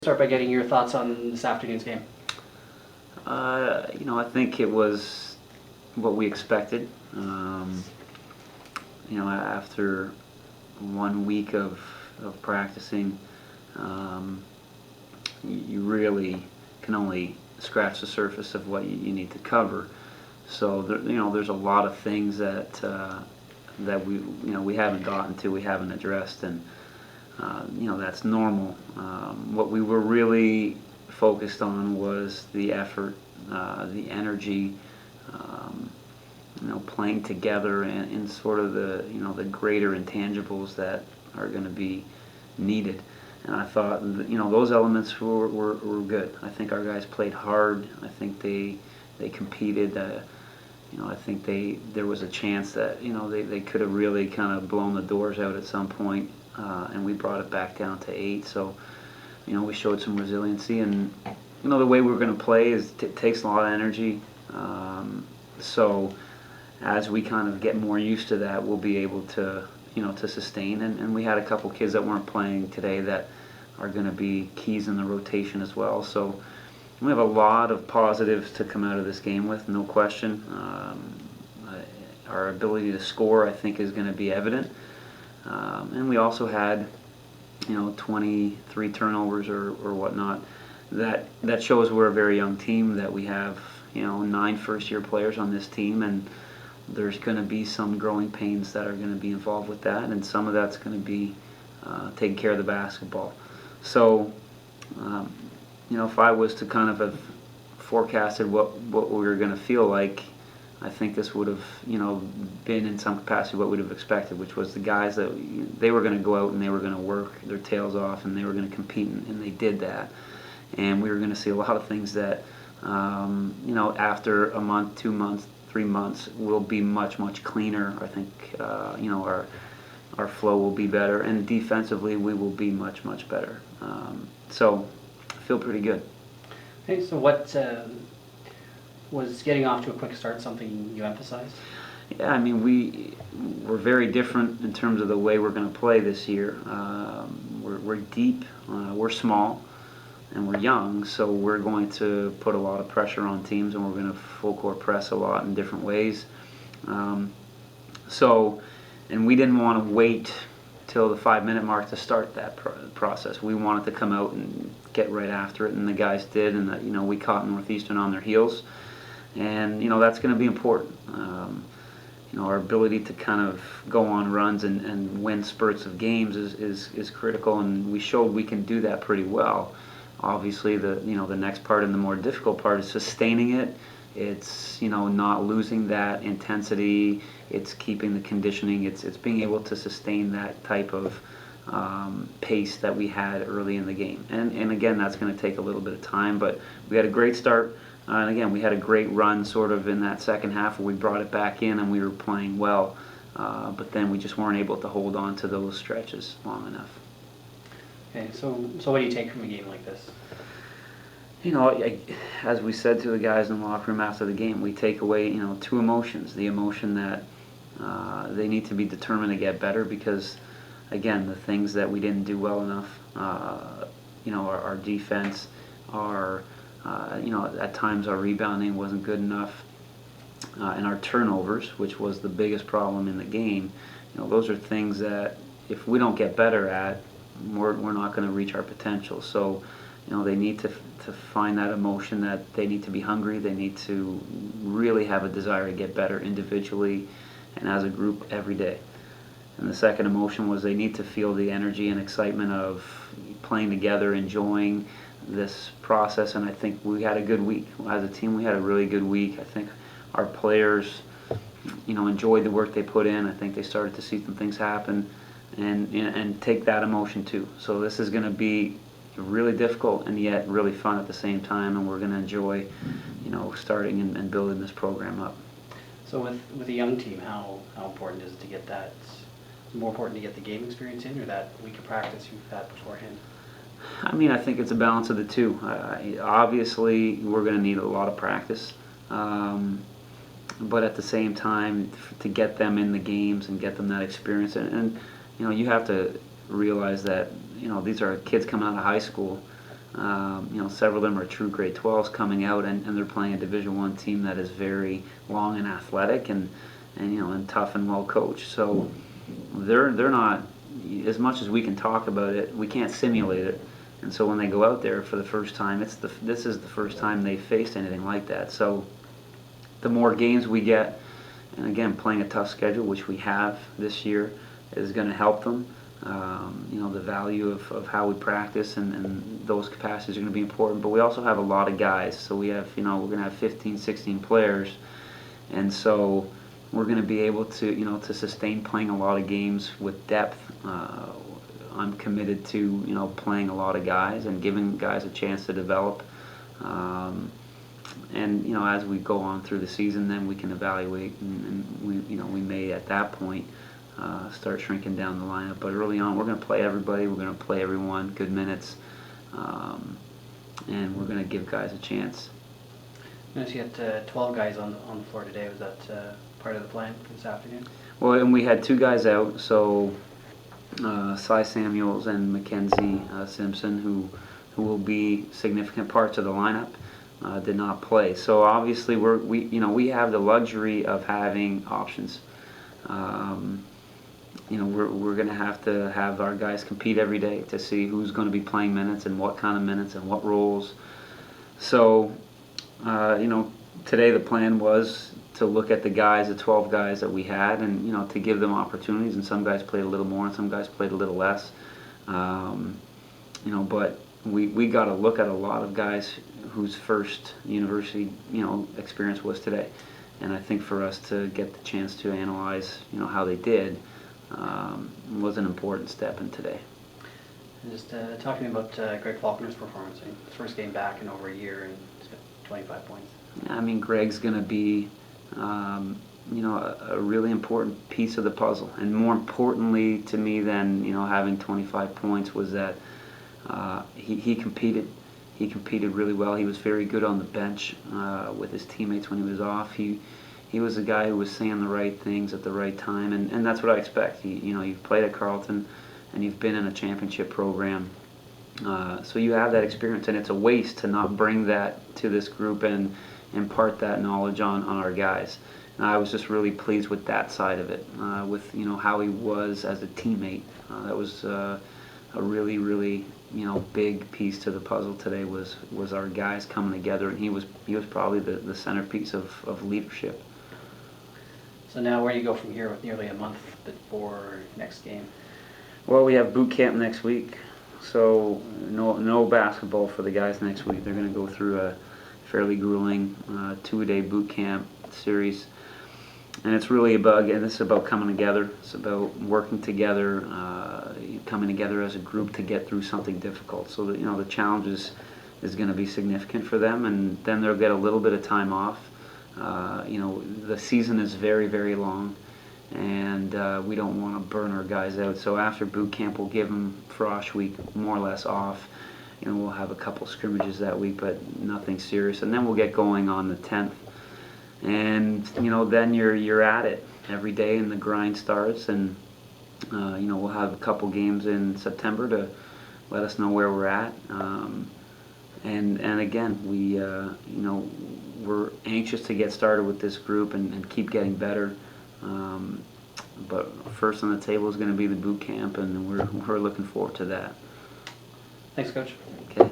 Start by getting your thoughts on this afternoon's game. I think it was what we expected. After 1 week of practicing, you really can only scratch the surface of what you need to cover. So there's a lot of things that we haven't gotten to, we haven't addressed, and that's normal. What we were really focused on was the effort, the energy, playing together in sort of the greater intangibles that are going to be needed. And I thought, those elements were good. I think our guys played hard. I think they competed. I think there was a chance that they could have really kind of blown the doors out at some point, and we brought it back down to 8. So we showed some resiliency, and the way we're going to play is it takes a lot of energy. So as we kind of get more used to that, we'll be able to to sustain. And we had a couple kids that weren't playing today that are going to be keys in the rotation as well. So we have a lot of positives to come out of this game with, no question. Our ability to score, I think, is going to be evident. And we also had, 23 turnovers or whatnot. That shows we're a very young team, that we have, 9 first-year players on this team, and there's going to be some growing pains that are going to be involved with that, and some of that's going to be taking care of the basketball. So, if I was to kind of have forecasted what we were going to feel like, I think this would have, been in some capacity what we'd have expected, which was the guys that they were going to go out and they were going to work their tails off and they were going to compete, and they did that. And we were going to see a lot of things that, after a month, 2 months, 3 months, will be much, much cleaner. I think, our flow will be better, and defensively we will be much, much better. So I feel pretty good. Okay, so what was getting off to a quick start something you emphasized? Yeah, I mean, we're very different in terms of the way we're going to play this year. We're deep, we're small, and we're young, so we're going to put a lot of pressure on teams, and we're going to full court press a lot in different ways. And we didn't want to wait till the 5-minute mark to start that process. We wanted to come out and get right after it, and the guys did, and we caught Northeastern on their heels, and that's going to be important. Our ability to kind of go on runs and win spurts of games is critical, and we showed we can do that pretty well. Obviously, the next part and the more difficult part is sustaining it. It's not losing that intensity. It's keeping the conditioning. It's being able to sustain that type of pace that we had early in the game. And again, that's going to take a little bit of time. But we had a great start, and again, we had a great run sort of in that second half where we brought it back in and we were playing well. But then we just weren't able to hold on to those stretches long enough. Okay, so what do you take from a game like this? As we said to the guys in the locker room after the game, we take away, 2 emotions. The emotion that they need to be determined to get better because, again, the things that we didn't do well enough, our defense, at times our rebounding wasn't good enough, and our turnovers, which was the biggest problem in the game, those are things that if we don't get better at, we're not going to reach our potential. So, they need to find that emotion, that they need to be hungry. They need to really have a desire to get better individually and as a group every day. And the second emotion was they need to feel the energy and excitement of playing together, enjoying this process. And I think we had a good week. As a team, we had a really good week. I think our players, enjoyed the work they put in. I think they started to see some things happen and take that emotion too. So this is going to be really difficult and yet really fun at the same time, and we're going to enjoy, starting and building this program up. So with a young team, how important is it to get that? More important to get the game experience in, or that week of practice you've had beforehand? I mean, I think it's a balance of the two. Obviously, we're going to need a lot of practice, but at the same time, to get them in the games and get them that experience, and you have to realize that these are kids coming out of high school. Several of them are true grade 12s coming out, and they're playing a Division I team that is very long and athletic and tough and well coached. So they're not, as much as we can talk about it, we can't simulate it. And so when they go out there for the first time, this is the first time they faced anything like that. So the more games we get, and again, playing a tough schedule, which we have this year, is going to help them. The value of how we practice and those capacities are going to be important. But we also have a lot of guys. So we have, we're going to have 15, 16 players. And so we're going to be able to, to sustain playing a lot of games with depth. I'm committed to, playing a lot of guys and giving guys a chance to develop. And as we go on through the season, then we can evaluate, and we may at that point start shrinking down the lineup. But early on, we're going to play everybody. We're going to play everyone good minutes, and we're going to give guys a chance. Notice you had 12 guys on the floor today. Was that part of the plan for this afternoon? Well, and we had 2 guys out, so Cy Samuels and Mackenzie Simpson, who will be significant parts of the lineup, did not play. So obviously we have the luxury of having options. We're going to have our guys compete every day to see who's going to be playing minutes and what kind of minutes and what roles. So today the plan was to look at the 12 guys that we had, and to give them opportunities. And some guys played a little more, and some guys played a little less. But we got to look at a lot of guys whose first university experience was today. And I think for us to get the chance to analyze how they did was an important step in today. And just talking about Greg Faulkner's performance, his first game back in over a year, and he's got 25 points. I mean, Greg's going to be a really important piece of the puzzle. And more importantly to me than having 25 points was that he competed. He competed really well. He was very good on the bench with his teammates when he was off. He was a guy who was saying the right things at the right time, and that's what I expect. You've played at Carleton, and you've been in a championship program, so you have that experience, and it's a waste to not bring that to this group and impart that knowledge on our guys. And I was just really pleased with that side of it, with how he was as a teammate. That was a really, really big piece to the puzzle today was our guys coming together, and he was probably the centerpiece of leadership. So now where do you go from here with nearly a month before next game? Well, we have boot camp next week, so no basketball for the guys next week. They're going to go through a fairly grueling 2-a-day boot camp series. And it's really about, again, this is about coming together. It's about working together, coming together as a group to get through something difficult. So that, the challenge is going to be significant for them, and then they'll get a little bit of time off. The season is very, very long, and we don't want to burn our guys out. So after boot camp, we'll give them Frosh week more or less off. We'll have a couple scrimmages that week, but nothing serious. And then we'll get going on the 10th. And then you're at it every day, and the grind starts. And we'll have a couple games in September to let us know where we're at. And again, we're anxious to get started with this group and keep getting better. But first on the table is going to be the boot camp, and we're looking forward to that. Thanks, Coach. Okay.